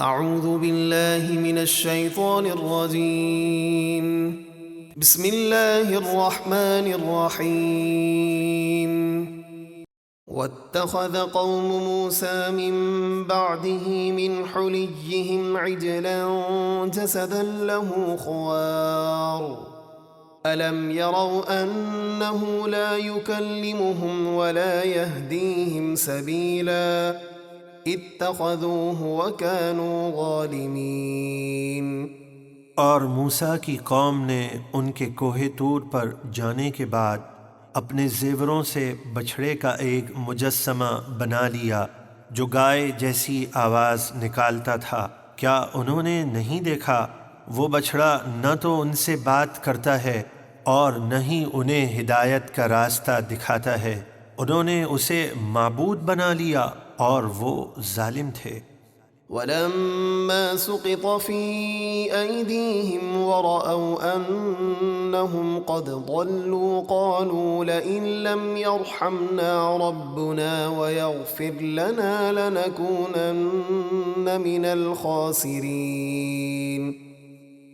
اعوذ باللہ من الشیطان الرجیم بسم اللہ الرحمن الرحیم واتخذ قوم موسى من بعده من حليهم عجلا جسدا له خوار ألم يروا أنه لا يكلمهم ولا يهديهم سبيلا اتخذوه وكانوا ظالمين۔ اور موسیٰ کی قوم نے ان کے کوہ طور پر جانے کے بعد اپنے زیوروں سے بچھڑے کا ایک مجسمہ بنا لیا جو گائے جیسی آواز نکالتا تھا۔ کیا انہوں نے نہیں دیکھا وہ بچھڑا نہ تو ان سے بات کرتا ہے اور نہ ہی انہیں ہدایت کا راستہ دکھاتا ہے؟ انہوں نے اسے معبود بنا لیا اور وہ ظالم تھے۔ وَلَمَّا سُقِطَ فِي أَيْدِيهِمْ وَرَأَوْا أَنَّهُمْ قَدْ ضَلُّوا قَالُوا لَئِن لَّمْ يَرْحَمْنَا رَبُّنَا وَيَغْفِرْ لَنَا لَنَكُونَنَّ مِنَ الْخَاسِرِينَ۔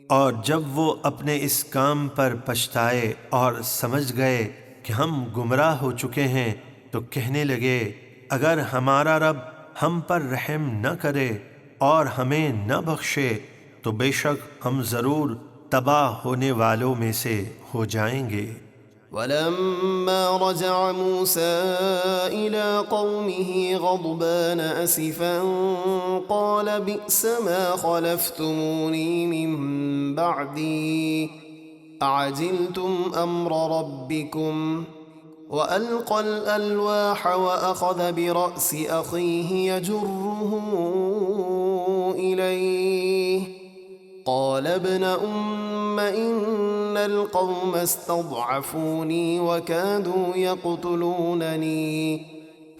اور جب وہ اپنے اس کام پر پچھتائے اور سمجھ گئے کہ ہم گمراہ ہو چکے ہیں تو کہنے لگے اگر ہمارا رب ہم پر رحم نہ کرے اور ہمیں نہ بخشے تو بے شک ہم ضرور تباہ ہونے والوں میں سے ہو جائیں گے۔ وَلَمَّا رَجَعَ مُوسَىٰ إِلَىٰ قَوْمِهِ غَضْبَانَ أَسِفًا قَالَ بِئْسَ مَا خَلَفْتُمُونِي مِن بَعْدِي أَعَجِلْتُمْ أَمْرَ رَبِّكُمْ وَأَلْقَى الْأَلْوَاحَ وَأَخَذَ بِرَأْسِ أَخِيهِ يَجُرُّهُ إِلَيْهِ قَالَ ابْنَ أُمَّ إِنَّ الْقَوْمَ اسْتَضْعَفُونِي وَكَادُوا يَقْتُلُونَنِي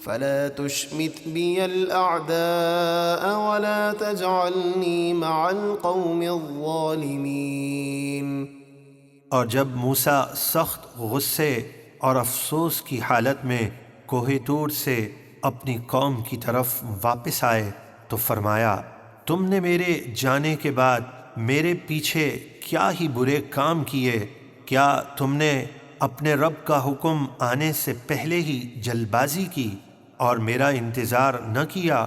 فَلَا تُشْمِتْ بِيَ الْأَعْدَاءَ وَلَا تَجْعَلْنِي مَعَ الْقَوْمِ الظَّالِمِينَ۔ اور جب موسیٰ سخت غصے اور افسوس کی حالت میں کوہ طور سے اپنی قوم کی طرف واپس آئے تو فرمایا تم نے میرے جانے کے بعد میرے پیچھے کیا ہی برے کام کیے؟ کیا تم نے اپنے رب کا حکم آنے سے پہلے ہی جلد بازی کی اور میرا انتظار نہ کیا؟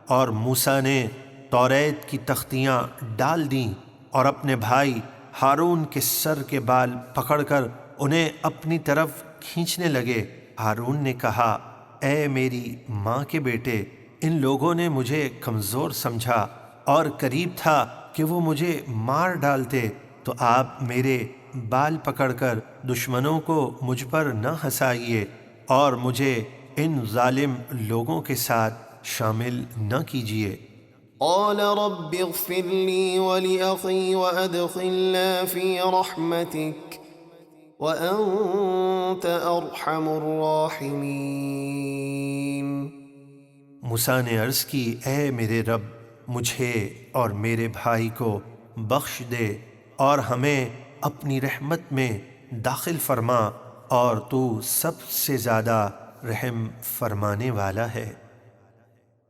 اور موسیٰ نے توریت کی تختیاں ڈال دیں اور اپنے بھائی ہارون کے سر کے بال پکڑ کر انہیں اپنی طرف کھینچنے لگے۔ ہارون نے کہا اے میری ماں کے بیٹے، ان لوگوں نے مجھے کمزور سمجھا اور قریب تھا کہ وہ مجھے مار ڈالتے، تو آپ میرے بال پکڑ کر دشمنوں کو مجھ پر نہ ہنسائیے اور مجھے ان ظالم لوگوں کے ساتھ شامل نہ کیجیے۔ قال رب اغفر لي ولأخي وأدخلنا في رحمتك وأنت أرحم الراحمين۔ موسیٰ نے عرض کی اے میرے رب مجھے اور میرے بھائی کو بخش دے اور ہمیں اپنی رحمت میں داخل فرما اور تو سب سے زیادہ رحم فرمانے والا ہے۔